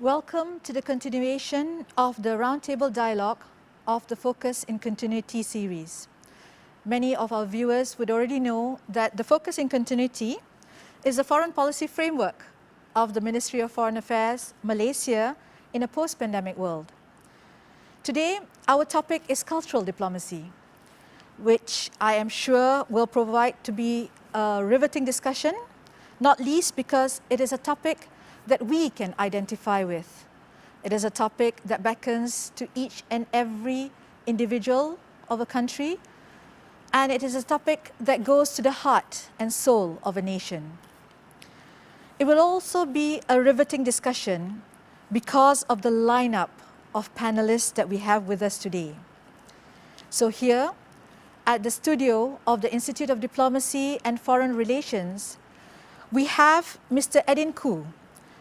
Welcome to the continuation of the Roundtable dialogue of the Focus in Continuity series. Many of our viewers would already know that the Focus in Continuity is a foreign policy framework of the Ministry of Foreign Affairs, Malaysia, in a post-pandemic world. Today, our topic is cultural diplomacy, which I am sure will provide to be a riveting discussion, not least because it is a topic that we can identify with. It is a topic that beckons to each and every individual of a country, and it is a topic that goes to the heart and soul of a nation. It will also be a riveting discussion because of the lineup of panelists that we have with us today. So here, at the studio of the Institute of Diplomacy and Foreign Relations, we have Mr. Eddin Khoo,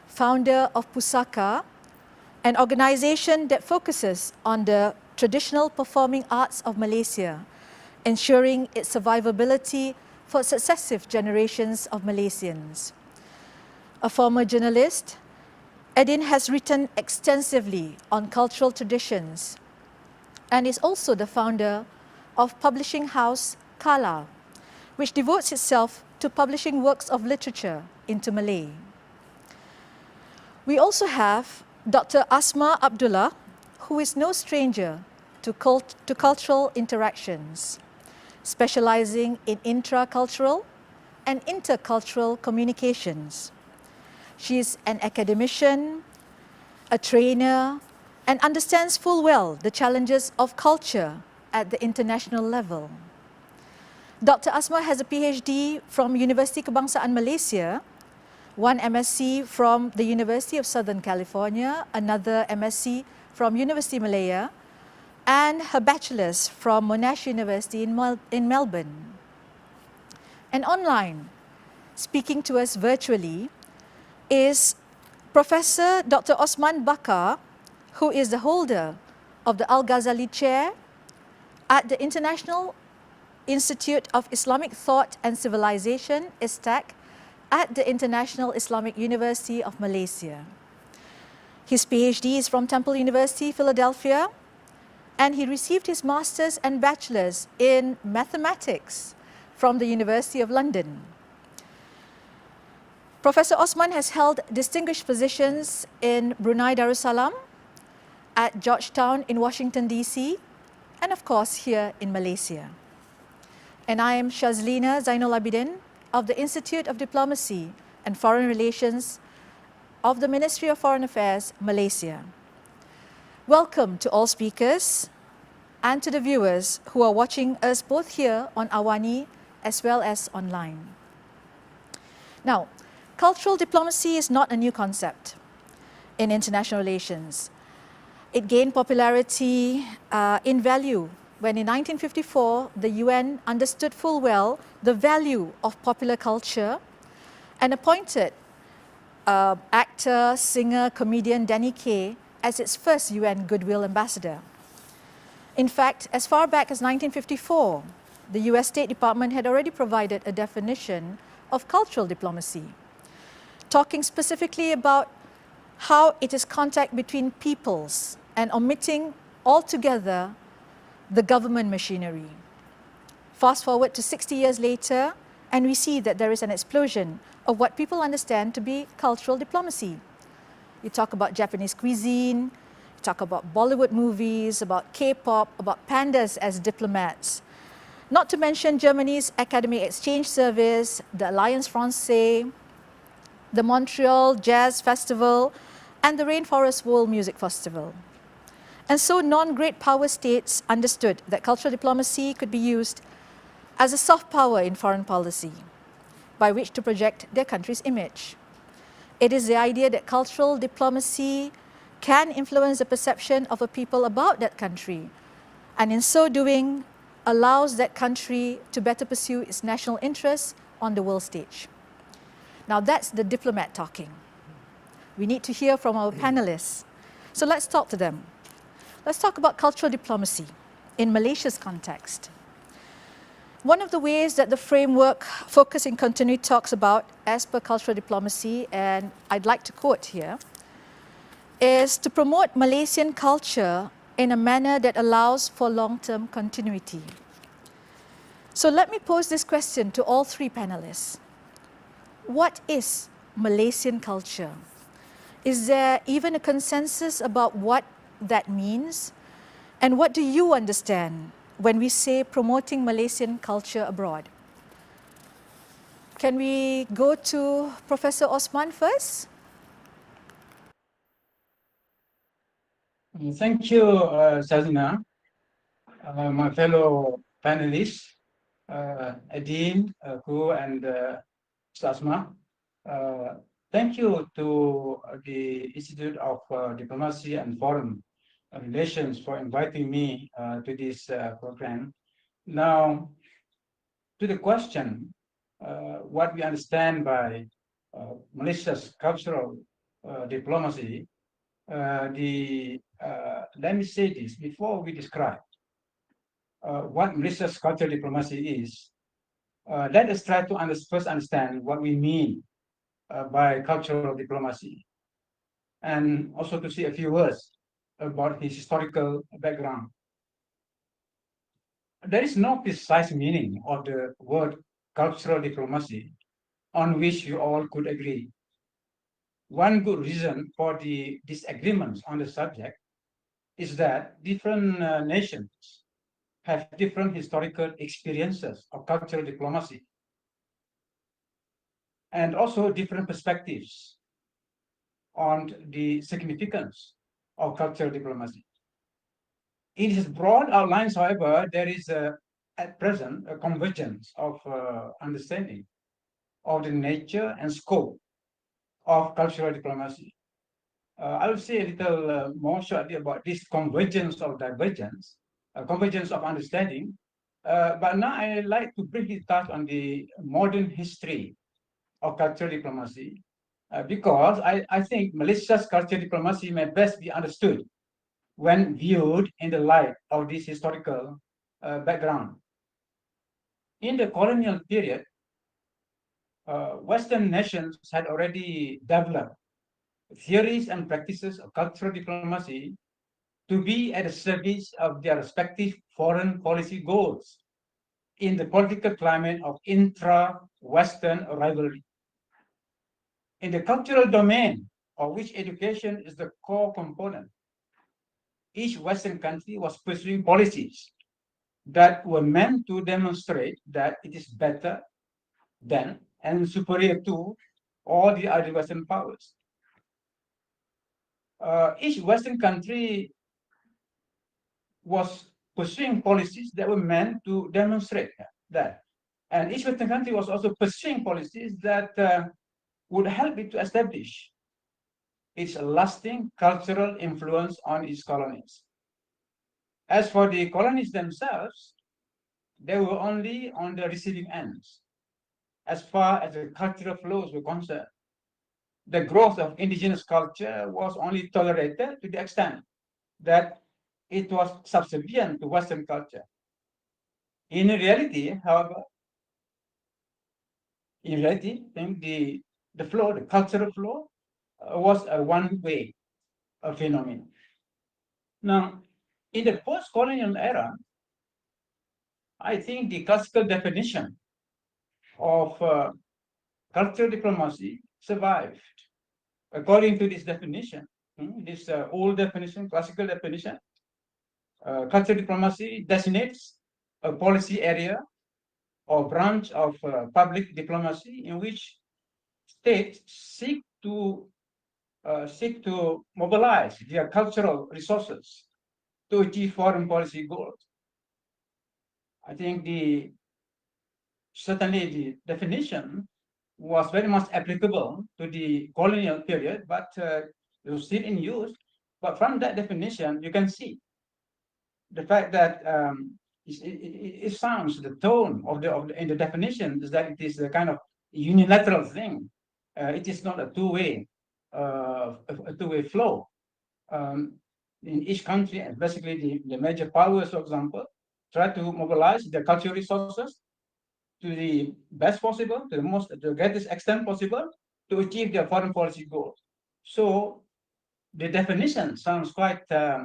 founder of PUSAKA, an organization that focuses on the traditional performing arts of Malaysia, ensuring its survivability for successive generations of Malaysians. A former journalist, Eddin has written extensively on cultural traditions and is also the founder of publishing house Kala, which devotes itself to publishing works of literature into Malay. We also have Dr. Asma Abdullah, who is no stranger to cultural interactions, specializing in intracultural and intercultural communications. She is an academician, a trainer, and understands full well the challenges of culture at the international level. Dr. Asma has a PhD from University Kebangsaan Malaysia, one MSc from the University of Southern California, another MSc from University Malaya, and her bachelor's from Monash University in Melbourne. And online, speaking to us virtually, is Professor Dr. Osman Bakar, who is the holder of the Al-Ghazali Chair at the International Institute of Islamic Thought and Civilisation, ISTAC, at the International Islamic University of Malaysia. His PhD is from Temple University, Philadelphia, and he received his master's and bachelor's in mathematics from the University of London. Professor Osman has held distinguished positions in Brunei Darussalam, at Georgetown in Washington, D.C., and of course here in Malaysia. And I am Shazelina Zainul Abidin of the Institute of Diplomacy and Foreign Relations of the Ministry of Foreign Affairs, Malaysia. Welcome to all speakers and to the viewers who are watching us both here on Awani as well as online. Now, cultural diplomacy is not a new concept in international relations. It gained popularity in value when in 1954, the UN understood full well the value of popular culture and appointed actor, singer, comedian Danny Kaye as its first UN Goodwill Ambassador. In fact, as far back as 1954, the US State Department had already provided a definition of cultural diplomacy, talking specifically about how it is contact between peoples and omitting altogether the government machinery. Fast forward to 60 years later, and we see that there is an explosion of what people understand to be cultural diplomacy. You talk about Japanese cuisine, you talk about Bollywood movies, about K-pop, about pandas as diplomats. Not to mention Germany's Academic Exchange Service, the Alliance Francaise, the Montreal Jazz Festival, and the Rainforest World Music Festival. And so non-great power states understood that cultural diplomacy could be used as a soft power in foreign policy, by which to project their country's image. It is the idea that cultural diplomacy can influence the perception of a people about that country, and in so doing, allows that country to better pursue its national interests on the world stage. Now that's the diplomat talking. We need to hear from our panelists. So let's talk to them. Let's talk about cultural diplomacy in Malaysia's context. One of the ways that the framework Focus in Continuity talks about as per cultural diplomacy, and I'd like to quote here, is to promote Malaysian culture in a manner that allows for long-term continuity. So let me pose this question to all three panelists. What is Malaysian culture? Is there even a consensus about what that means? And what do you understand when we say promoting Malaysian culture abroad? Can we go to Professor Osman first? Thank you, Shazelina, my fellow panelists, Eddin, Khoo, and Asma. Thank you to the Institute of Diplomacy and Foreign Relations for inviting me to this program. Now, to the question, what we understand by Malaysia's cultural diplomacy, let me say this before we describe what Malaysia's cultural diplomacy is. Let us try to first understand what we mean by cultural diplomacy, and also to see a few words about his historical background. There is no precise meaning of the word cultural diplomacy on which you all could agree. One good reason for the disagreements on the subject is that different nations have different historical experiences of cultural diplomacy and also different perspectives on the significance of cultural diplomacy. In its broad outlines, however, there is at present a convergence of understanding of the nature and scope of cultural diplomacy. I will say a little more shortly about this convergence of divergence, convergence of understanding. But now I'd like to briefly touch on the modern history of cultural diplomacy, because I think Malaysia's cultural diplomacy may best be understood when viewed in the light of this historical background. In the colonial period, Western nations had already developed theories and practices of cultural diplomacy to be at the service of their respective foreign policy goals in the political climate of intra-Western rivalry. In the cultural domain, of which education is the core component, each Western country was pursuing policies that were meant to demonstrate that it is better than and superior to all the other Western powers. Each Western country was pursuing policies that were meant to demonstrate that. And each Western country was also pursuing policies that would help it to establish its lasting cultural influence on its colonies. As for the colonies themselves, they were only on the receiving ends as far as the cultural flows were concerned. The growth of indigenous culture was only tolerated to the extent that it was subservient to Western culture. In reality, however, the flow, the cultural flow, was a one-way phenomenon. Now, in the post-colonial era, I think the classical definition of cultural diplomacy survived. According to this definition, this old definition, classical definition, cultural diplomacy designates a policy area or branch of public diplomacy in which states seek to mobilize their cultural resources to achieve foreign policy goals. I think certainly the definition was very much applicable to the colonial period, but it was still in use. But from that definition, you can see the fact that it sounds, the tone in the definition is that it is a kind of unilateral thing. It is not a two-way flow. In each country, basically the major powers, for example, try to mobilize their cultural resources to the best possible, to the greatest extent possible, to achieve their foreign policy goals. So the definition sounds quite as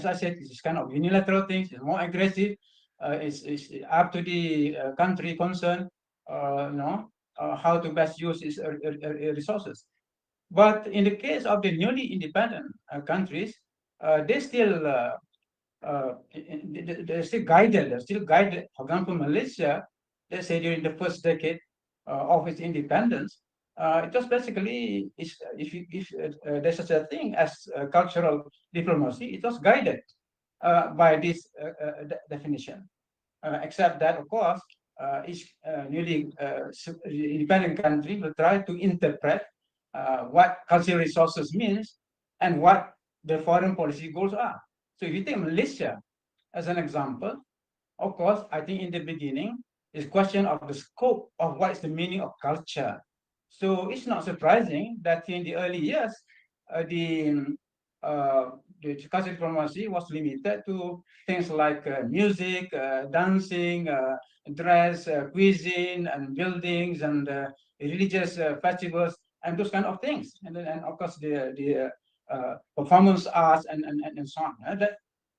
I said, it's kind of unilateral things. It's more aggressive. It's up to the country concerned, how to best use its resources. But in the case of the newly independent countries, they still they're still guided. They're still guided. For example, Malaysia, let's say during the first decade of its independence, it was basically, if there's such a thing as cultural diplomacy, it was guided by this definition. Except that, of course, each newly independent country will try to interpret what cultural resources means and what the foreign policy goals are. So if you take Malaysia as an example, of course, I think in the beginning, it's a question of the scope of what is the meaning of culture. So it's not surprising that in the early years, the cultural diplomacy was limited to things like music, dancing, dress, cuisine, and buildings, and religious festivals, and those kind of things. And then, and of course, the performance arts and so on.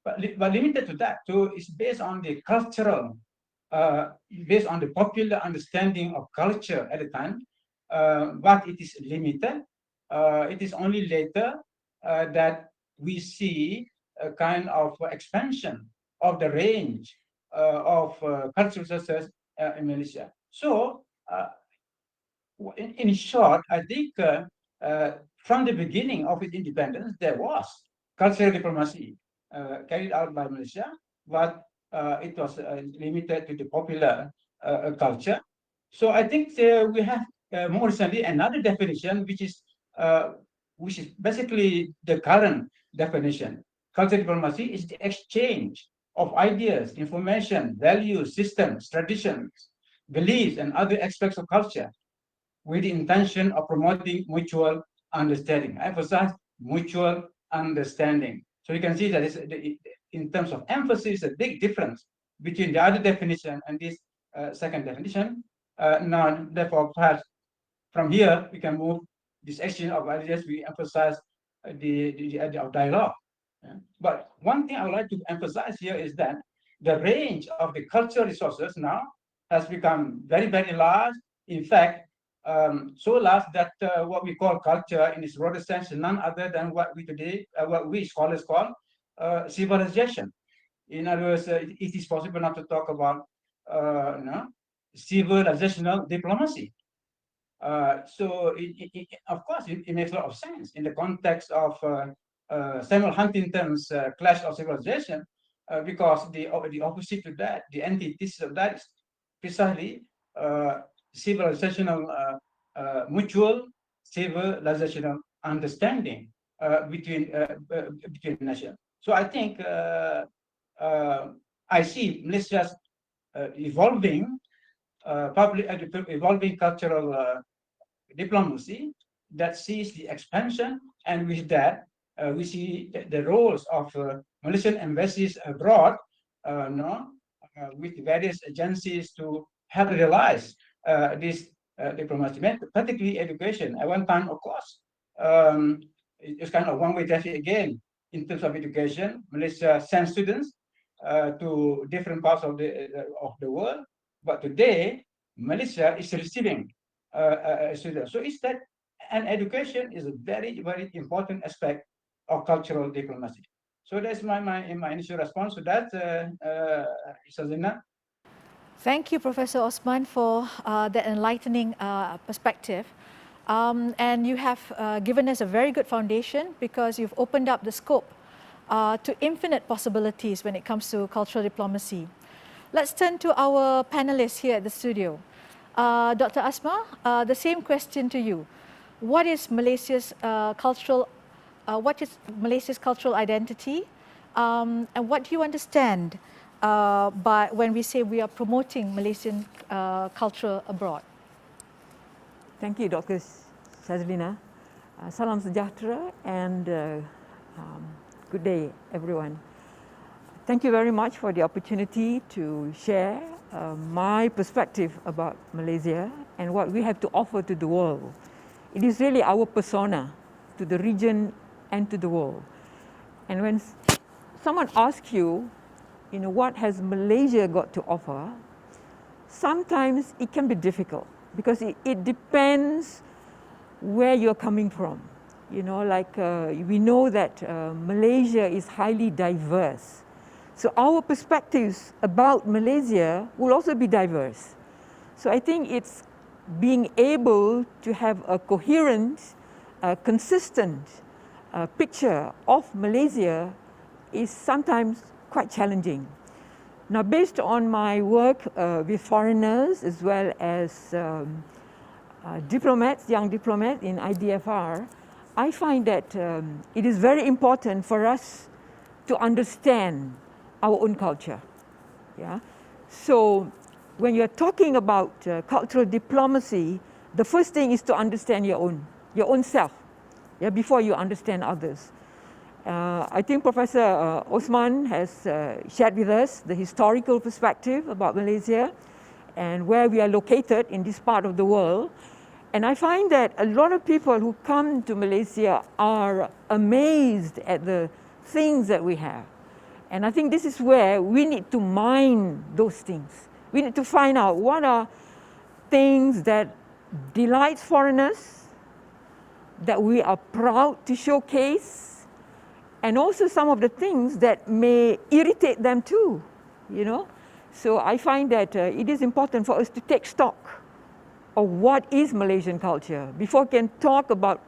But limited to that. So it's based on the cultural, based on the popular understanding of culture at the time, but it is limited. It is only later that we see a kind of expansion of the range of cultural resources in Malaysia. So, in short, I think from the beginning of its independence, there was cultural diplomacy carried out by Malaysia, but it was limited to the popular culture. So I think we have more recently another definition, which is basically the current definition. Cultural diplomacy is the exchange of ideas, information, values, systems, traditions, beliefs, and other aspects of culture with the intention of promoting mutual understanding. I emphasize mutual understanding. So you can see that in terms of emphasis, a big difference between the other definition and this second definition. Now, therefore, perhaps from here we can move this exchange of ideas. We emphasize the idea of dialogue. But one thing I would like to emphasize here is that the range of the cultural resources now has become very, very large. In fact, so large that what we call culture in its broader sense is none other than what we scholars call civilization. In other words, it is possible not to talk about civilizational diplomacy. So, of course, it makes a lot of sense in the context of Samuel Huntington's Clash of Civilization, because the opposite to that, the antithesis of that, is precisely civilizational, mutual civilizational understanding between nations. So I think I see Malaysia's evolving evolving cultural diplomacy that sees the expansion, and with that we see the roles of Malaysian embassies abroad, with various agencies to help realize this diplomacy, particularly education. At one time, of course, it's kind of one-way traffic again in terms of education. Malaysia sends students to different parts of the world, but today Malaysia is receiving students. So it's that, and education is a very, very important aspect of cultural diplomacy. So that's my initial response to that, Shazelina. Thank you, Professor Osman, for that enlightening perspective. And you have given us a very good foundation, because you've opened up the scope to infinite possibilities when it comes to cultural diplomacy. Let's turn to our panelists here at the studio. Dr. Asma, the same question to you. What is Malaysia's cultural identity, and what do you understand by when we say we are promoting Malaysian culture abroad? Thank you, Dr. Shazelina. Salam sejahtera and good day, everyone. Thank you very much for the opportunity to share my perspective about Malaysia and what we have to offer to the world. It is really our persona to the region and to the world. And when someone asks you, what has Malaysia got to offer, sometimes it can be difficult because it depends where you're coming from. We know that Malaysia is highly diverse. So our perspectives about Malaysia will also be diverse. So I think it's being able to have a coherent, consistent picture of Malaysia is sometimes quite challenging. Now, based on my work with foreigners as well as diplomats, young diplomats in IDFR, I find that it is very important for us to understand our own culture. Yeah? So when you're talking about cultural diplomacy, the first thing is to understand your own self, before you understand others. I think Professor Osman has shared with us the historical perspective about Malaysia and where we are located in this part of the world. And I find that a lot of people who come to Malaysia are amazed at the things that we have. And I think this is where we need to mine those things. We need to find out what are things that delight foreigners, that we are proud to showcase, and also some of the things that may irritate them too, So I find that it is important for us to take stock of what is Malaysian culture before we can talk about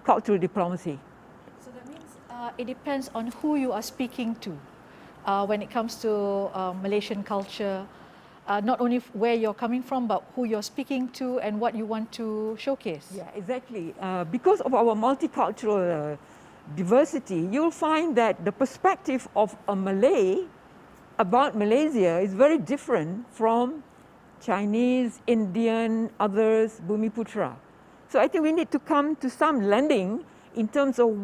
cultural diplomacy. So that means it depends on who you are speaking to when it comes to Malaysian culture, not only where you're coming from, but who you're speaking to and what you want to showcase. Yeah, exactly. Because of our multicultural diversity, you'll find that the perspective of a Malay about Malaysia is very different from Chinese, Indian, others, Bumiputra. So I think we need to come to some landing in terms of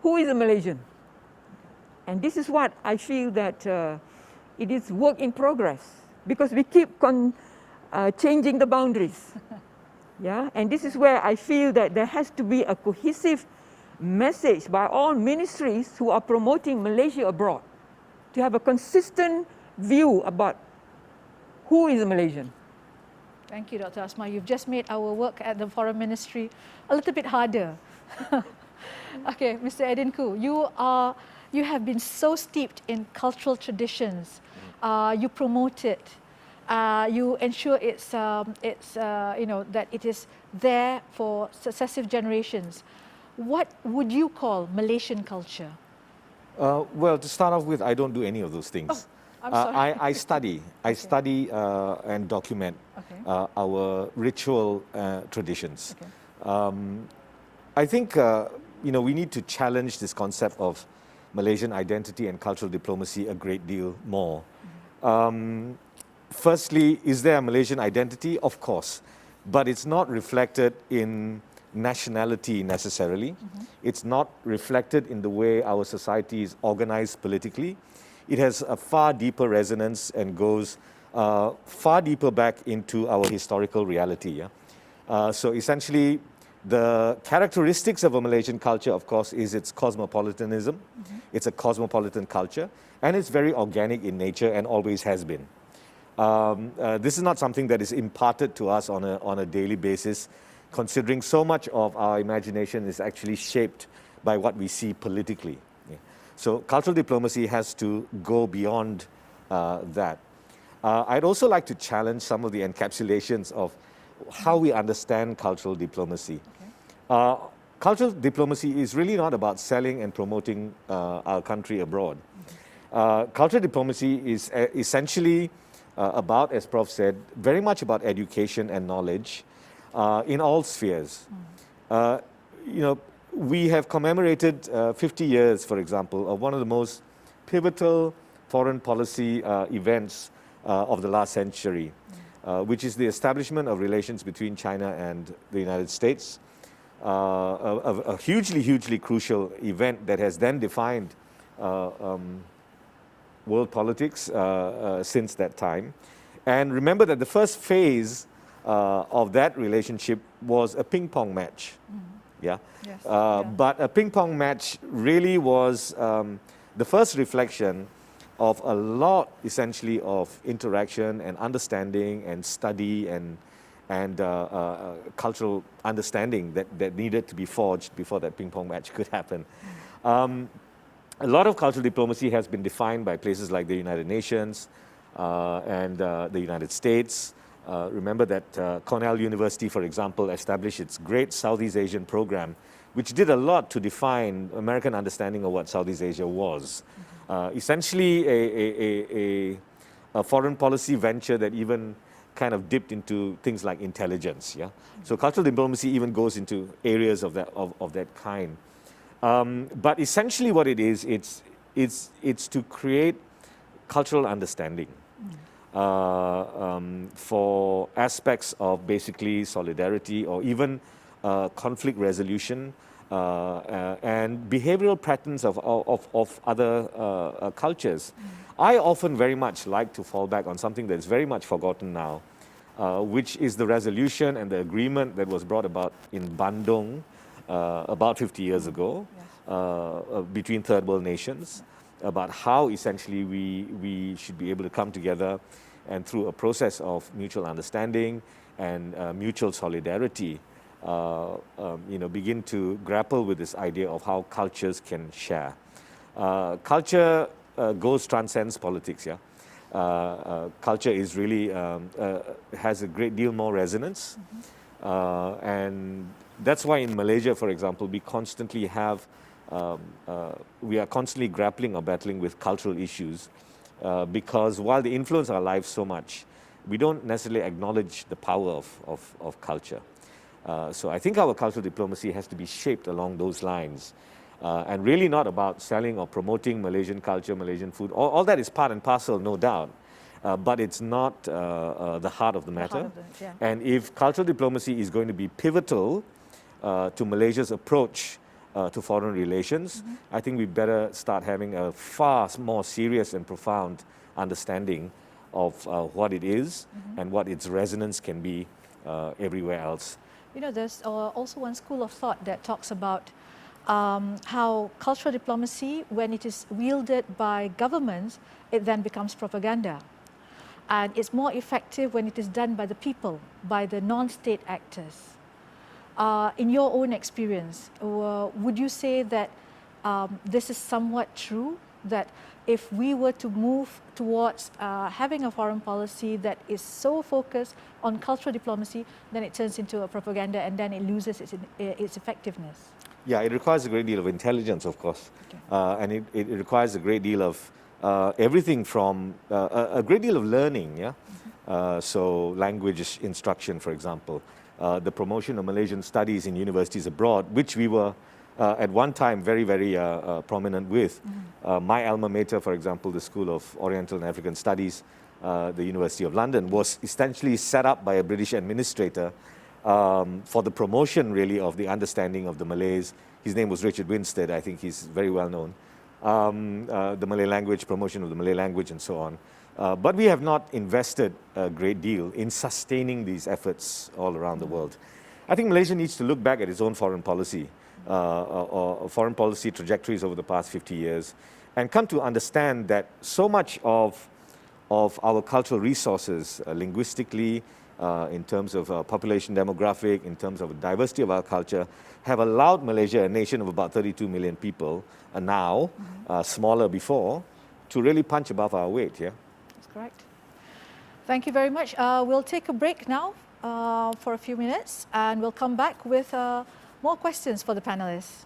who is a Malaysian. And this is what I feel that it is work in progress because we keep changing the boundaries. And this is where I feel that there has to be a cohesive message by all ministries who are promoting Malaysia abroad to have a consistent view about who is a Malaysian. Thank you, Dr. Asma. You've just made our work at the Foreign Ministry a little bit harder. Okay, Mr. Eddin Khoo, you have been so steeped in cultural traditions. You promote it. You ensure that it is there for successive generations. What would you call Malaysian culture? Well, to start off with, I don't do any of those things. Oh, I'm sorry. I study. I study and document our ritual traditions. Okay. I think we need to challenge this concept of Malaysian identity and cultural diplomacy a great deal more. Firstly, is there a Malaysian identity? Of course, but it's not reflected in nationality necessarily. It's not reflected in the way our society is organized politically. It has a far deeper resonance and goes far deeper back into our historical reality. So essentially, the characteristics of a Malaysian culture, of course, is its cosmopolitanism. It's a cosmopolitan culture, and it's very organic in nature and always has been. This is not something that is imparted to us on a daily basis, considering so much of our imagination is actually shaped by what we see politically. So cultural diplomacy has to go beyond that. I'd also like to challenge some of the encapsulations of how we understand cultural diplomacy. Okay. Cultural diplomacy is really not about selling and promoting our country abroad. Cultural diplomacy is essentially about, as Prof said, very much about education and knowledge in all spheres. We have commemorated 50 years, for example, of one of the most pivotal foreign policy events of the last century, which is the establishment of relations between China and the United States. A hugely crucial event that has then defined world politics since that time. And remember that the first phase of that relationship was a ping pong match. Yeah. Yes. But a ping pong match really was the first reflection of a lot, essentially, of interaction and understanding and study and cultural understanding that needed to be forged before that ping pong match could happen. A lot of cultural diplomacy has been defined by places like the United Nations and the United States. Remember that Cornell University, for example, established its Great Southeast Asian Program, which did a lot to define American understanding of what Southeast Asia was. Essentially a foreign policy venture that even kind of dipped into things like intelligence. Yeah? So cultural diplomacy even goes into areas of that kind. But essentially what it is, it's to create cultural understanding for aspects of basically solidarity or even conflict resolution and behavioral patterns of other cultures. I often very much like to fall back on something that's very much forgotten now, which is the resolution and the agreement that was brought about in Bandung about 50 years ago between third world nations, about how essentially we should be able to come together and through a process of mutual understanding and mutual solidarity, begin to grapple with this idea of how cultures can share. Culture transcends politics. Yeah, culture is really has a great deal more resonance, and that's why in Malaysia, for example, we constantly have we are constantly grappling or battling with cultural issues because while they influence our lives so much, we don't necessarily acknowledge the power of culture. So I think our cultural diplomacy has to be shaped along those lines, and really not about selling or promoting Malaysian culture, Malaysian food. All that is part and parcel, no doubt, but it's not the heart of the matter. And if cultural diplomacy is going to be pivotal to Malaysia's approach to foreign relations, I think we better start having a far more serious and profound understanding of what it is and what its resonance can be everywhere else. You know, there's also one school of thought that talks about how cultural diplomacy, when it is wielded by governments, it then becomes propaganda. And it's more effective when it is done by the people, by the non-state actors. In your own experience, would you say that this is somewhat true, that if we were to move towards having a foreign policy that is so focused on cultural diplomacy, then it turns into a propaganda and then it loses its effectiveness? Yeah, it requires a great deal of intelligence, of course, and it requires a great deal of everything from a great deal of learning, yeah? So language instruction, for example, the promotion of Malaysian studies in universities abroad, which we were at one time very, very prominent with. My alma mater, for example, the School of Oriental and African Studies, the University of London, was essentially set up by a British administrator for the promotion, really, of the understanding of the Malays. His name was Richard Winstead. I think he's very well known. The Malay language, promotion of the Malay language, and so on. But we have not invested a great deal in sustaining these efforts all around the world. I think Malaysia needs to look back at its own foreign policy, or foreign policy trajectories over the past 50 years, and come to understand that so much of our cultural resources, linguistically, in terms of population demographic, in terms of diversity of our culture, have allowed Malaysia, a nation of about 32 million people, now, smaller before, to really punch above our weight. Yeah? That's correct. Thank you very much. We'll take a break now for a few minutes, and we'll come back with more questions for the panelists.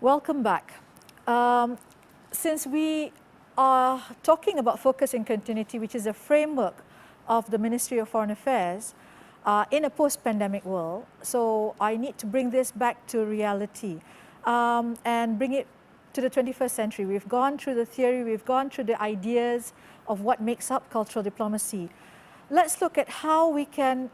Welcome back. Since we are talking about focus and continuity, which is a framework of the Ministry of Foreign Affairs in a post-pandemic world, so I need to bring this back to reality and bring it to the 21st century. We've gone through the theory, we've gone through the ideas of what makes up cultural diplomacy. Let's look at how we can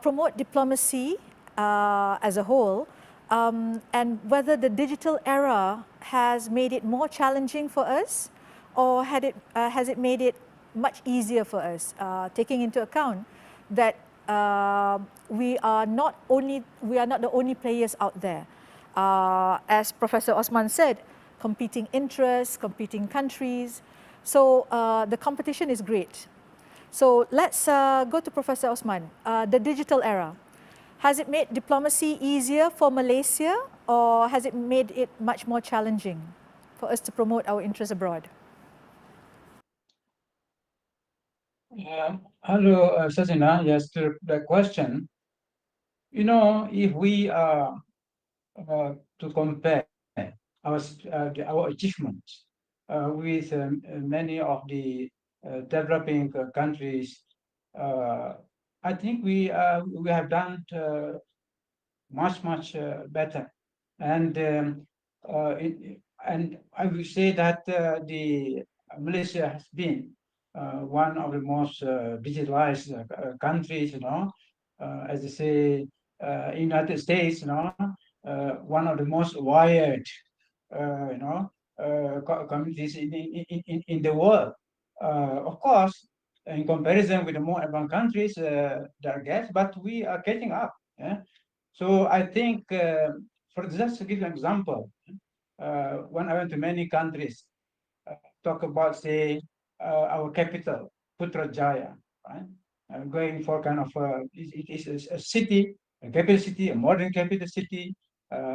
promote diplomacy as a whole and whether the digital era has made it more challenging for us, or has it made it much easier for us, taking into account that we are not the only players out there. As Professor Osman said, competing interests, competing countries. So the competition is great. So let's go to Professor Osman. The digital era, has it made diplomacy easier for Malaysia, or has it made it much more challenging for us to promote our interests abroad? Hello, Shazelina. Yes, to the question. You know, if we are to compare our achievements with many of the developing countries, I think we have done much better, and and I will say that the Malaysia has been one of the most digitalized countries. You know, as they say, United States. You know, one of the most wired. You know, communities in the world. Of course, in comparison with the more advanced countries, there are gaps, but we are catching up. Yeah? So I think, for just to give you an example, when I went to many countries, talk about, say, our capital, Putrajaya, right? Going for kind of, it is a city, a capital city, a modern capital city,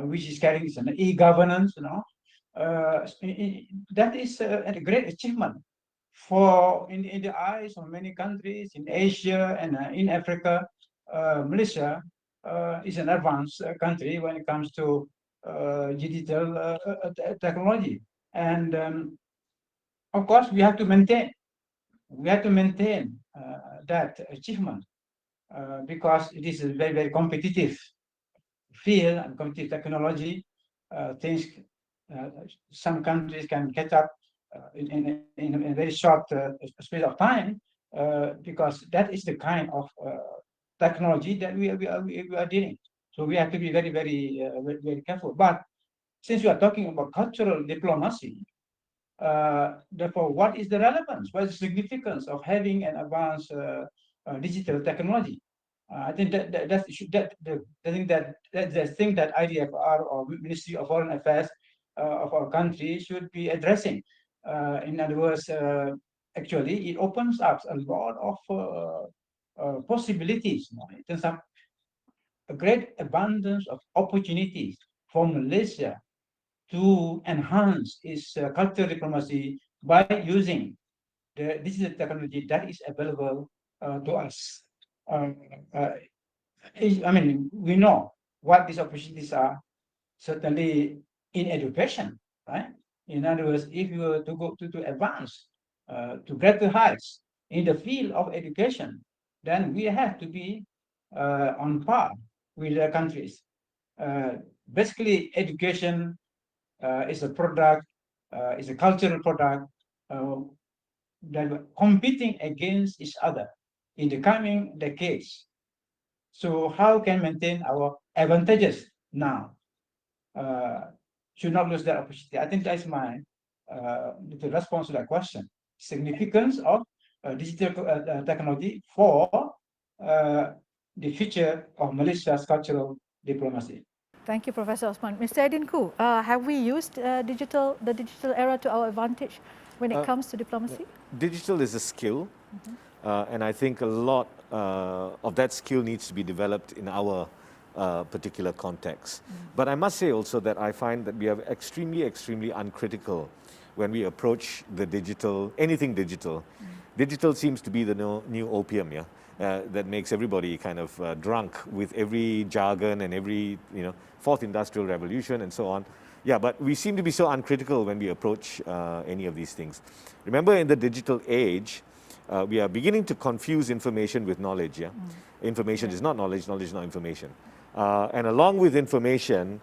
which is carrying an e-governance, you know. That is a great achievement for in the eyes of many countries in Asia and in Africa. Malaysia is an advanced country when it comes to digital technology, and of course we have to maintain that achievement because it is a very competitive field and competitive technology. Things some countries can catch up in a very short space of time because that is the kind of technology that we are dealing. So we have to be very careful. But since we are talking about cultural diplomacy, therefore, what is the relevance? What is the significance of having an advanced digital technology? I think that's the thing that IDFR or Ministry of Foreign Affairs of our country should be addressing. In other words, actually, it opens up a lot of possibilities. You know, in terms of a great abundance of opportunities for Malaysia to enhance its cultural diplomacy by using the digital technology that is available to us. I mean, we know what these opportunities are, certainly in education, right? In other words, if you were to go to advance to greater heights in the field of education, then we have to be on par with the countries. Basically, education is a product, is a cultural product that are competing against each other in the coming decades. So how can maintain our advantages now? Should not lose that opportunity. I think that's my the response to that question. Significance of digital technology for the future of Malaysia's cultural diplomacy. Thank you, Professor Osman. Mr. Eddin Khoo, have we used the digital era to our advantage when it comes to diplomacy? Digital is a skill, and I think a lot of that skill needs to be developed in our particular context. But I must say also that I find that we are extremely uncritical when we approach the digital, anything digital. Digital seems to be the new opium, yeah? That makes everybody kind of drunk with every jargon and every, fourth industrial revolution and so on. Yeah, but we seem to be so uncritical when we approach any of these things. Remember, in the digital age, we are beginning to confuse information with knowledge, yeah? Information is not knowledge, knowledge is not information. And along with information,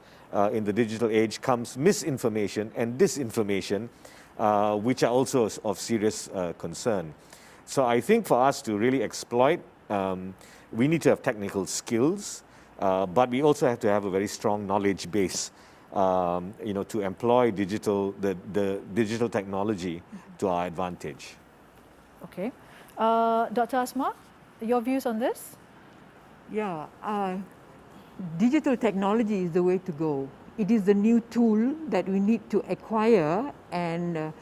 in the digital age comes misinformation and disinformation, which are also of serious concern. So I think for us to really exploit, we need to have technical skills, But we also have to have a very strong knowledge base, to employ the digital technology to our advantage. Okay. Dr. Asma, your views on this? Yeah, digital technology is the way to go. It is the new tool that we need to acquire and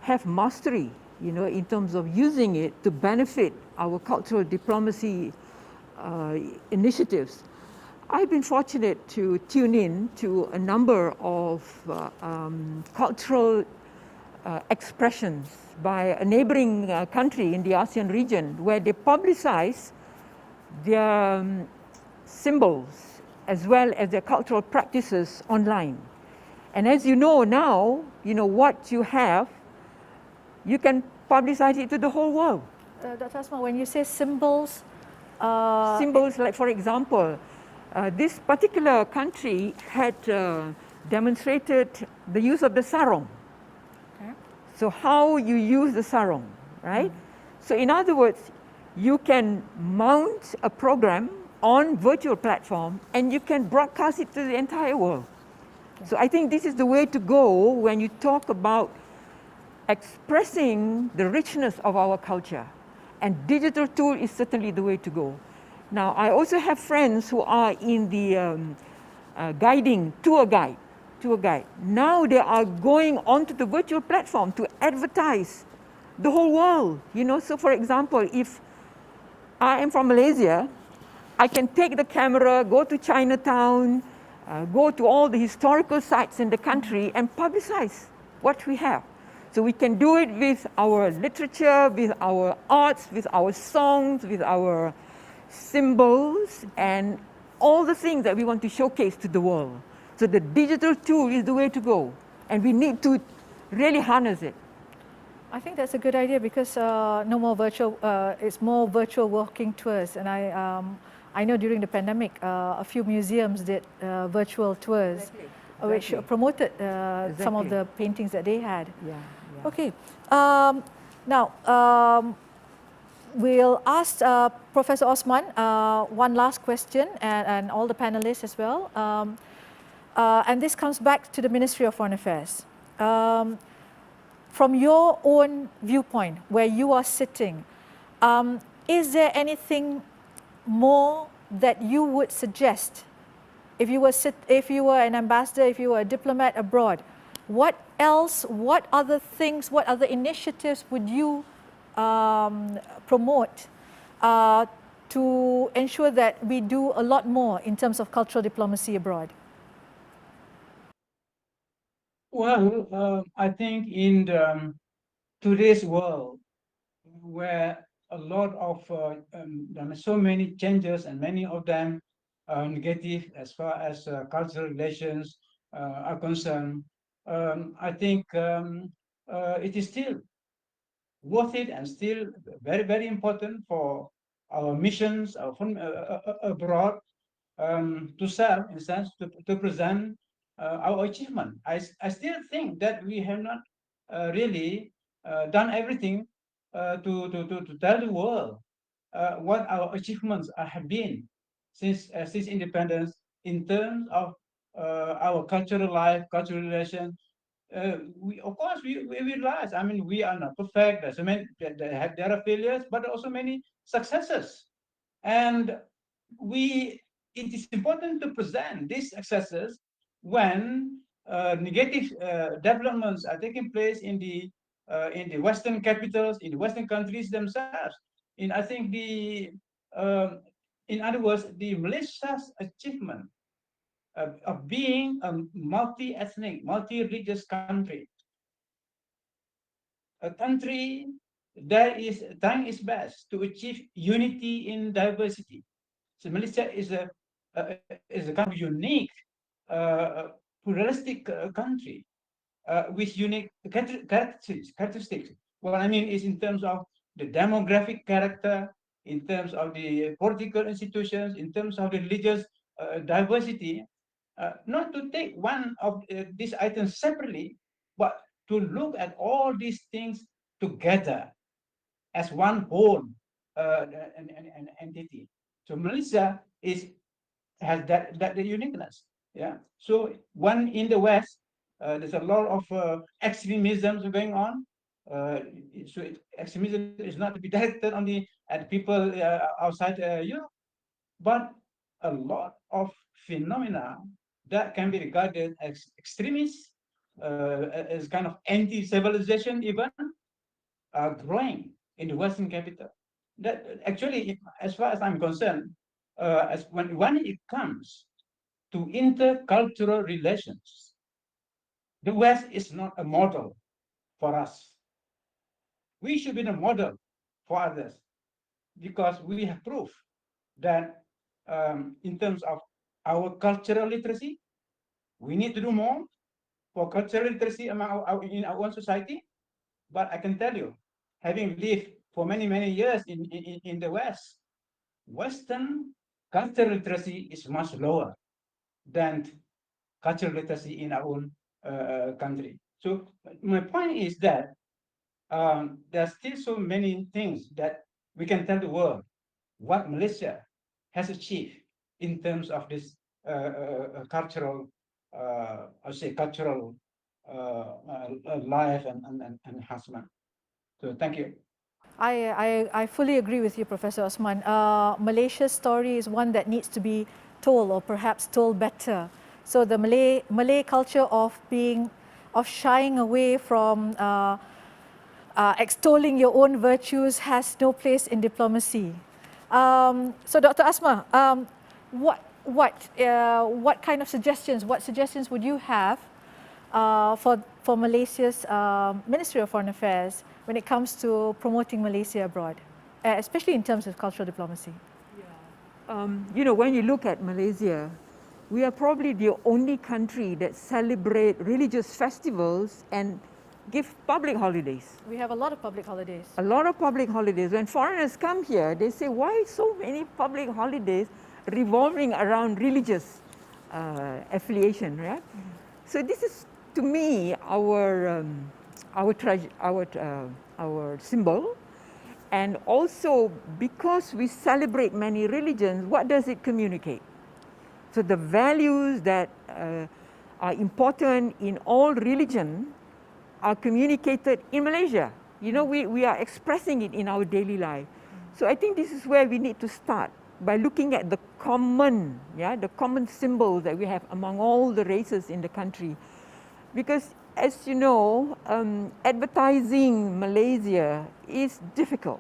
have mastery, in terms of using it to benefit our cultural diplomacy initiatives. I've been fortunate to tune in to a number of cultural expressions by a neighboring country in the ASEAN region where they publicize their symbols as well as their cultural practices online. And as you know now, what you have, you can publicize it to the whole world. Dr. Asma, when you say symbols, Symbols like, for example, this particular country had demonstrated the use of the sarong. Okay. So how you use the sarong, right? So in other words, you can mount a program on virtual platform and you can broadcast it to the entire world. Okay. So I think this is the way to go when you talk about expressing the richness of our culture. And digital tool is certainly the way to go. Now, I also have friends who are in the guiding, tour guide. Now they are going onto the virtual platform to advertise the whole world. So for example, if I am from Malaysia, I can take the camera, go to Chinatown, go to all the historical sites in the country and publicize what we have. So we can do it with our literature, with our arts, with our songs, with our symbols, and all the things that we want to showcase to the world. So the digital tool is the way to go, and we need to really harness it. I think that's a good idea because no more virtual, it's more virtual walking tours. And I know during the pandemic, a few museums did virtual tours, which promoted some of the paintings that they had. Yeah. Okay. Now, we'll ask Professor Osman one last question and all the panelists as well. And this comes back to the Ministry of Foreign Affairs. From your own viewpoint, where you are sitting, is there anything more that you would suggest if you were an ambassador, if you were a diplomat abroad? What else, what other things, what other initiatives would you promote to ensure that we do a lot more in terms of cultural diplomacy abroad? Well, I think in today's world, where a lot of there are so many changes and many of them are negative as far as cultural relations are concerned, I think it is still worth it and still very, very important for our missions abroad to serve, in a sense, to present our achievement. I still think that we have not really done everything to tell the world what our achievements have been since independence in terms of our cultural life, cultural relations. Of course, we realize. I mean, we are not perfect. There's so many. There are failures, but also many successes. And it is important to present these successes when negative developments are taking place in the Western capitals, in the Western countries themselves. I think in other words, the Malaysia's achievement of being a multi-ethnic, multi-religious country, a country that is trying its best to achieve unity in diversity. So Malaysia is a kind of unique, pluralistic country with unique characteristics. What I mean is in terms of the demographic character, in terms of the political institutions, in terms of the religious diversity. Not to take one of these items separately, but to look at all these things together as one whole an entity. So Malaysia is has that uniqueness. Yeah. So when in the West, there's a lot of extremism going on. So extremism is not to be directed only at people outside Europe, but a lot of phenomena that can be regarded as extremists, as kind of anti-civilization even, are growing in the Western capital. That actually, as far as I'm concerned, as when it comes to intercultural relations, the West is not a model for us. We should be the model for others because we have proof that in terms of our cultural literacy, we need to do more for cultural literacy in our own society. But I can tell you, having lived for many years in the West, Western cultural literacy is much lower than cultural literacy in our own country. So my point is that there are still so many things that we can tell the world what Malaysia has achieved in terms of this cultural, I say cultural life and enhancement. So thank you. I fully agree with you, Professor Osman. Malaysia's story is one that needs to be told, or perhaps told better. So the Malay culture of shying away from extolling your own virtues has no place in diplomacy. So Dr. Asma, what kind of suggestions? What suggestions would you have for Malaysia's Ministry of Foreign Affairs when it comes to promoting Malaysia abroad, especially in terms of cultural diplomacy? You know, when you look at Malaysia, we are probably the only country that celebrate religious festivals and give public holidays. We have a lot of public holidays. A lot of public holidays. When foreigners come here, they say, why so many public holidays revolving around religious affiliation, right? Mm-hmm. So this is, to me, our symbol. And also, because we celebrate many religions, what does it communicate? So the values that are important in all religion are communicated in Malaysia. You know, we are expressing it in our daily life. So I think this is where we need to start, by looking at the common symbols that we have among all the races in the country. Because as you know, advertising Malaysia is difficult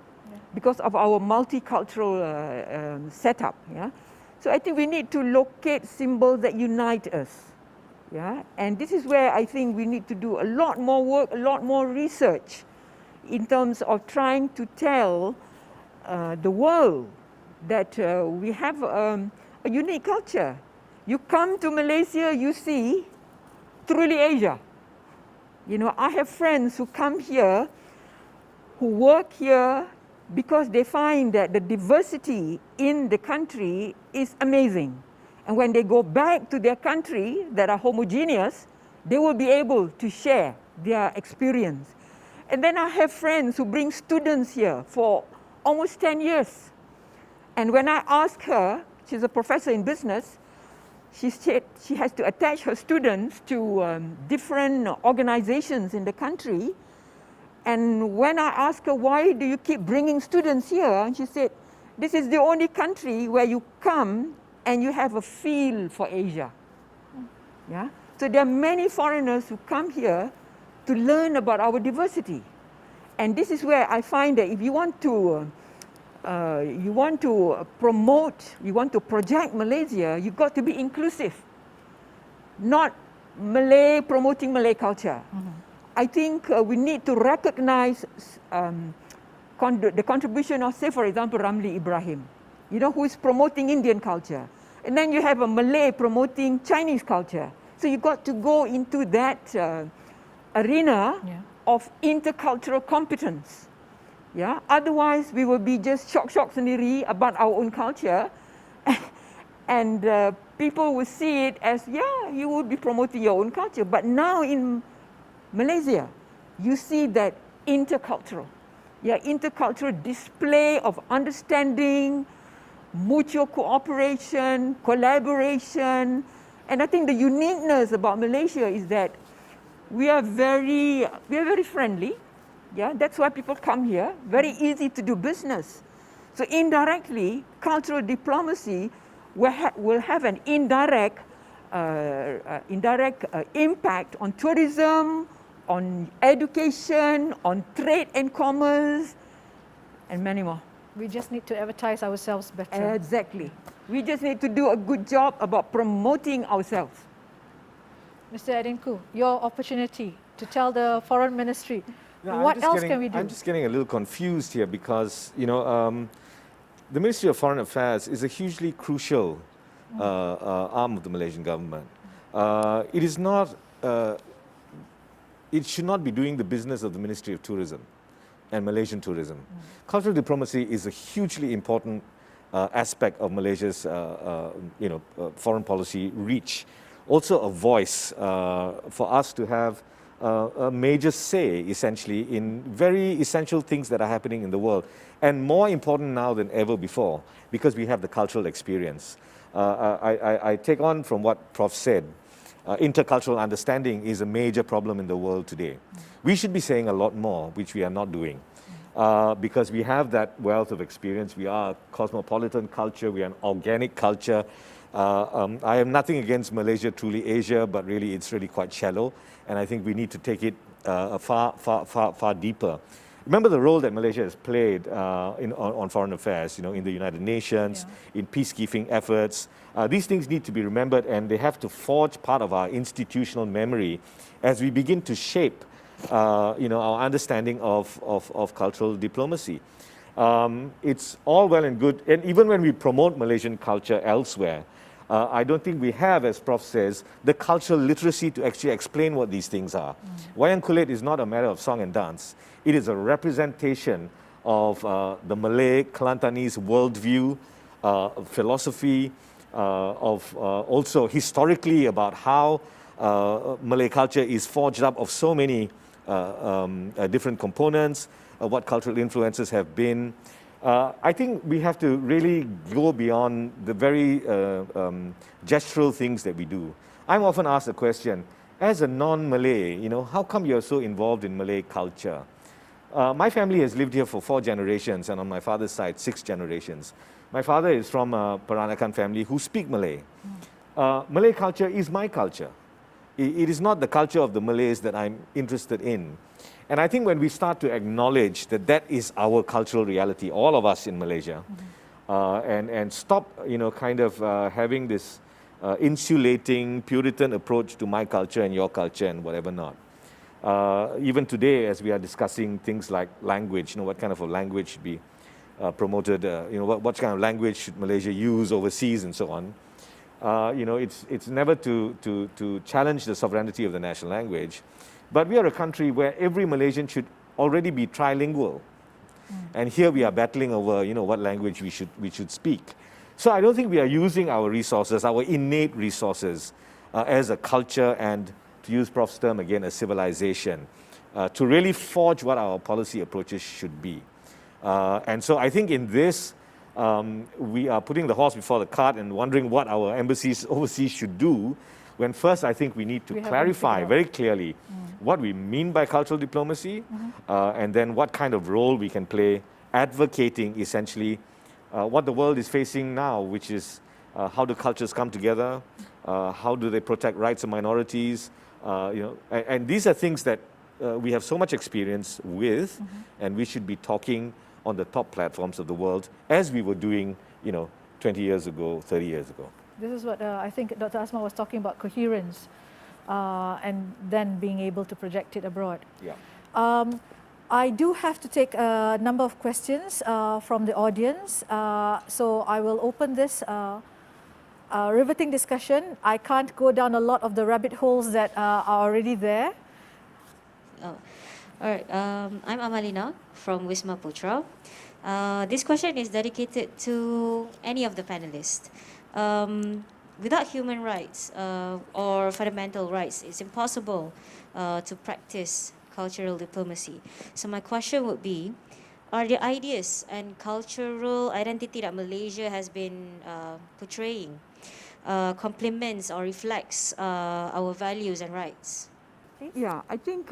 because of our multicultural setup. Yeah? So I think we need to locate symbols that unite us. Yeah? And this is where I think we need to do a lot more work, a lot more research in terms of trying to tell the world that we have a unique culture. You come to Malaysia, you see truly Asia. You know, I have friends who come here, who work here because they find that the diversity in the country is amazing. And when they go back to their country that are homogeneous, they will be able to share their experience. And then I have friends who bring students here for almost 10 years. And when I ask her, she's a professor in business, she said she has to attach her students to different organizations in the country. And when I asked her, why do you keep bringing students here? And she said, this is the only country where you come and you have a feel for Asia. Yeah? So there are many foreigners who come here to learn about our diversity. And this is where I find that if you want to promote, you want to project Malaysia, you've got to be inclusive. Not Malay promoting Malay culture. Mm-hmm. I think we need to recognize the contribution of, say, for example, Ramli Ibrahim, you know, who is promoting Indian culture. And then you have a Malay promoting Chinese culture. So you've got to go into that arena of intercultural competence. Yeah? Otherwise, we will be just shock sendiri about our own culture. And people will see it as, yeah, you would be promoting your own culture. But now in Malaysia, you see that intercultural display of understanding, mutual cooperation, collaboration. And I think the uniqueness about Malaysia is that we are very friendly. Yeah, that's why people come here. Very easy to do business. So indirectly, cultural diplomacy will have an indirect impact on tourism, on education, on trade and commerce, and many more. We just need to advertise ourselves better. Exactly. We just need to do a good job about promoting ourselves. Mr. Eddin Khoo, your opportunity to tell the Foreign Ministry, what else can we do? I'm just getting a little confused here because, the Ministry of Foreign Affairs is a hugely crucial arm of the Malaysian government. It is not, it should not be doing the business of the Ministry of Tourism and Malaysian tourism. Cultural diplomacy is a hugely important aspect of Malaysia's, foreign policy reach. Also a voice for us to have a major say, essentially, in very essential things that are happening in the world. And more important now than ever before, because we have the cultural experience. I take on from what Prof said. Intercultural understanding is a major problem in the world today. We should be saying a lot more, which we are not doing. Because we have that wealth of experience. We are a cosmopolitan culture, we are an organic culture. I have nothing against Malaysia, truly Asia, but really it's really quite shallow. And I think we need to take it far deeper. Remember the role that Malaysia has played on foreign affairs, in the United Nations, in peacekeeping efforts. These things need to be remembered, and they have to forge part of our institutional memory as we begin to shape our understanding of cultural diplomacy. It's all well and good, and even when we promote Malaysian culture elsewhere, I don't think we have, as Prof says, the cultural literacy to actually explain what these things are. Wayang Kulit is not a matter of song and dance. It is a representation of the Malay, Kelantanese worldview, philosophy, of also historically about how Malay culture is forged up of so many different components, what cultural influences have been. I think we have to really go beyond the very gestural things that we do. I'm often asked the question, as a non-Malay, how come you're so involved in Malay culture? My family has lived here for 4 generations, and on my father's side, 6 generations. My father is from a Peranakan family who speak Malay. Malay culture is my culture. It is not the culture of the Malays that I'm interested in. And I think when we start to acknowledge that that is our cultural reality, all of us in Malaysia, and stop, having this insulating Puritan approach to my culture and your culture and whatever not. Even today, as we are discussing things like language, what kind of a language should be promoted, what kind of language should Malaysia use overseas and so on. It's never to challenge the sovereignty of the national language, but we are a country where every Malaysian should already be trilingual. And here we are battling over, what language we should speak. So I don't think we are using our resources, our innate resources, as a culture and, to use Prof's term again, a civilization, to really forge what our policy approaches should be. And so I think in this, we are putting the horse before the cart and wondering what our embassies overseas should do, when first I think we need to clarify very clearly what we mean by cultural diplomacy, and then what kind of role we can play advocating essentially what the world is facing now, which is how do cultures come together, how do they protect rights of minorities, and these are things that we have so much experience with, and we should be talking on the top platforms of the world as we were doing, 20 years ago, 30 years ago. This is what I think Dr. Asma was talking about, coherence, and then being able to project it abroad. Yeah. I do have to take a number of questions from the audience, so I will open this riveting discussion. I can't go down a lot of the rabbit holes that are already there. Oh. All right, I'm Amalina from Wisma Putra. This question is dedicated to any of the panelists. Without human rights or fundamental rights, it's impossible to practice cultural diplomacy. So my question would be, are the ideas and cultural identity that Malaysia has been portraying complements or reflects our values and rights? Yeah, I think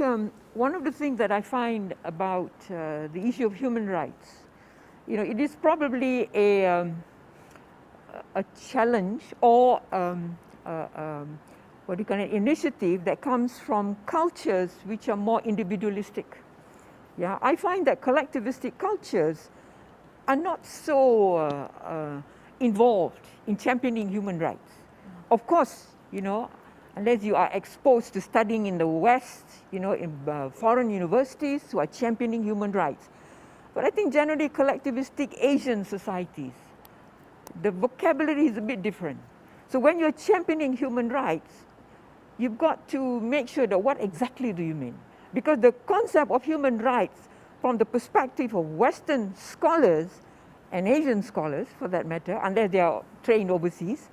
one of the things that I find about the issue of human rights, it is probably a challenge or what do you call it, initiative that comes from cultures which are more individualistic. Yeah, I find that collectivistic cultures are not so involved in championing human rights. Of course, unless you are exposed to studying in the West, in foreign universities who are championing human rights. But I think generally collectivistic Asian societies, the vocabulary is a bit different. So when you're championing human rights, you've got to make sure that what exactly do you mean? Because the concept of human rights from the perspective of Western scholars and Asian scholars, for that matter, unless they are trained overseas,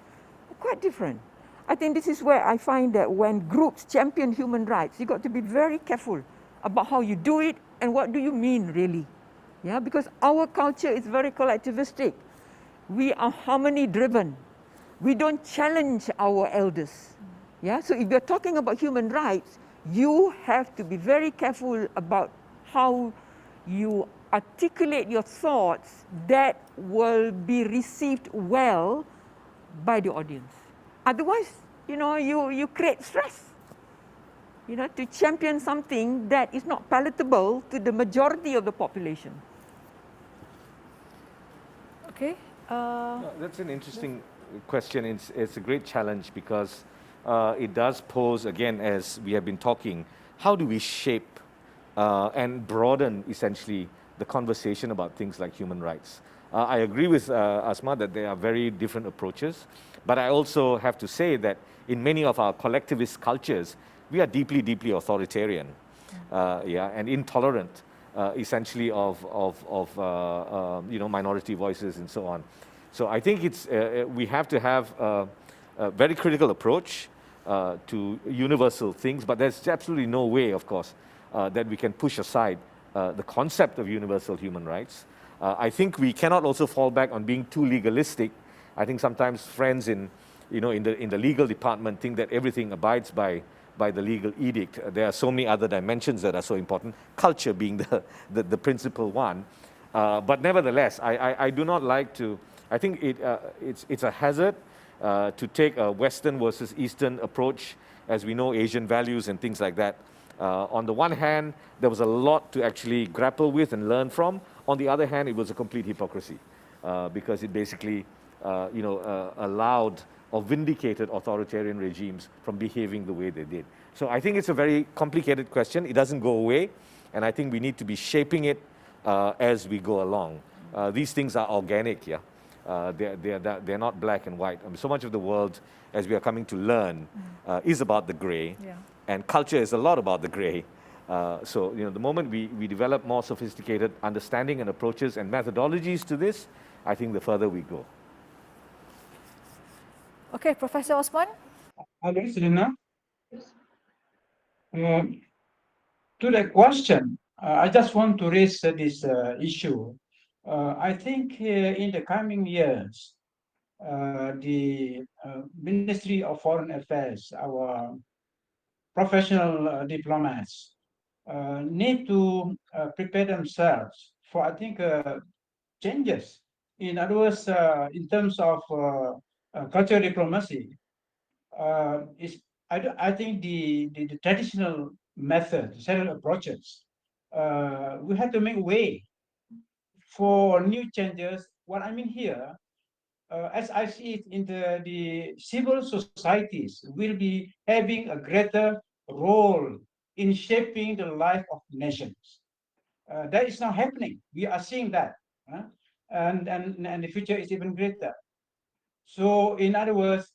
are quite different. I think this is where I find that when groups champion human rights, you've got to be very careful about how you do it and what do you mean really. Yeah, because our culture is very collectivistic. We are harmony driven. We don't challenge our elders. Yeah, so if you're talking about human rights, you have to be very careful about how you articulate your thoughts that will be received well by the audience. Otherwise, you create stress. To champion something that is not palatable to the majority of the population. Okay. That's an interesting question. It's a great challenge because it does pose, again, as we have been talking, how do we shape and broaden, essentially, the conversation about things like human rights? I agree with Asma that there are very different approaches, but I also have to say that in many of our collectivist cultures, we are deeply, deeply authoritarian, and intolerant, essentially, of minority voices and so on. So I think we have to have a very critical approach to universal things, but there's absolutely no way, of course, that we can push aside the concept of universal human rights. I think we cannot also fall back on being too legalistic. I think sometimes friends in the legal department think that everything abides by the legal edict. There are so many other dimensions that are so important, culture being the principal one. But nevertheless, I do not like to, I think it's a hazard to take a Western versus Eastern approach, as we know Asian values and things like that. On the one hand, there was a lot to actually grapple with and learn from. On the other hand, it was a complete hypocrisy because it basically allowed or vindicated authoritarian regimes from behaving the way they did. So I think it's a very complicated question. It doesn't go away, and I think we need to be shaping it as we go along. These things are organic, yeah. They're not black and white. I mean, so much of the world, as we are coming to learn, is about the gray, and culture is a lot about the gray. So the moment we develop more sophisticated understanding and approaches and methodologies to this, I think the further we go. Okay, Professor Osman. Hello, Shazelina. To the question, I just want to raise this issue. I think in the coming years, the Ministry of Foreign Affairs, our professional diplomats, need to prepare themselves for, I think, changes. In other words, in terms of cultural diplomacy, I think the traditional method, traditional approaches, we have to make way for new changes. What I mean here, as I see it, in the civil societies will be having a greater role in shaping the life of nations. That is now happening. We are seeing that, and the future is even greater. So, in other words,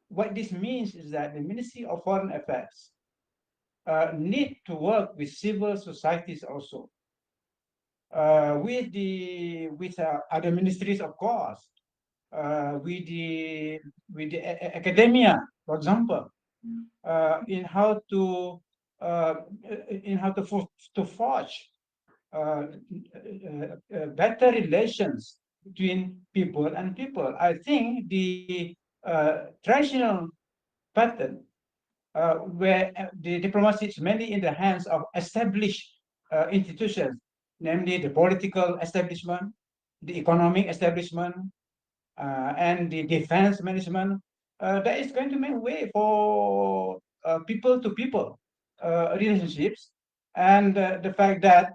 what this means is that the Ministry of Foreign Affairs need to work with civil societies also, with other ministries, of course, with the academia, for example, in how to forge better relations between people and people. I think the traditional pattern where the diplomacy is mainly in the hands of established institutions, namely the political establishment, the economic establishment, and the defense management, that is going to make way for people-to-people relationships, and the fact that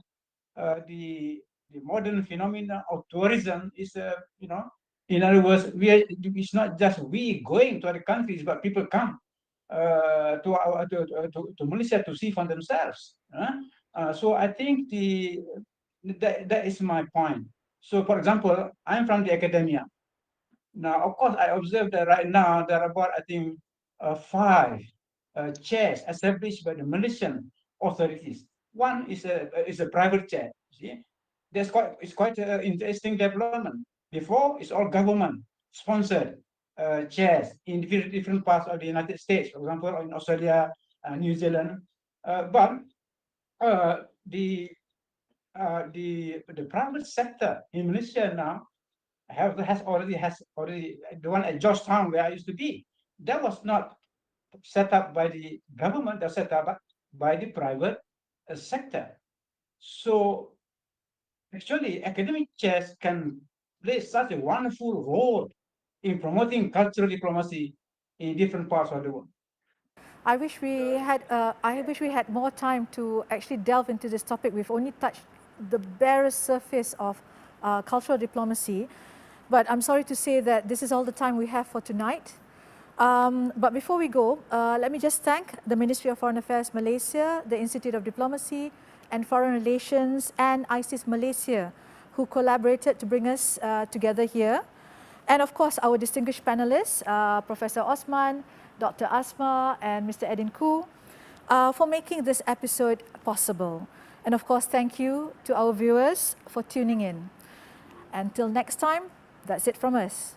the modern phenomenon of tourism is, in other words, it's not just we going to other countries, but people come to Malaysia to see for themselves. So I think that is my point. So, for example, I'm from the academia. Now, of course, I observe that right now there are about, I think, 5 chairs established by the Malaysian authorities. One is a private chair. See, it's quite an interesting development. Before, it's all government sponsored chairs in different parts of the United States, for example, in Australia, New Zealand. But the private sector in Malaysia now has already the one at Georgetown where I used to be. That was not set up by the government. That was set up by the private sector. So actually, academic chairs can play such a wonderful role in promoting cultural diplomacy in different parts of the world. I wish we had more time to actually delve into this topic. We've only touched the barest surface of cultural diplomacy, but I'm sorry to say that this is all the time we have for tonight. But before we go, let me just thank the Ministry of Foreign Affairs Malaysia, the Institute of Diplomacy and Foreign Relations, and ISIS Malaysia, who collaborated to bring us together here. And of course, our distinguished panellists, Professor Osman, Dr. Asma, and Mr. Eddin Khoo, for making this episode possible. And of course, thank you to our viewers for tuning in. Until next time, that's it from us.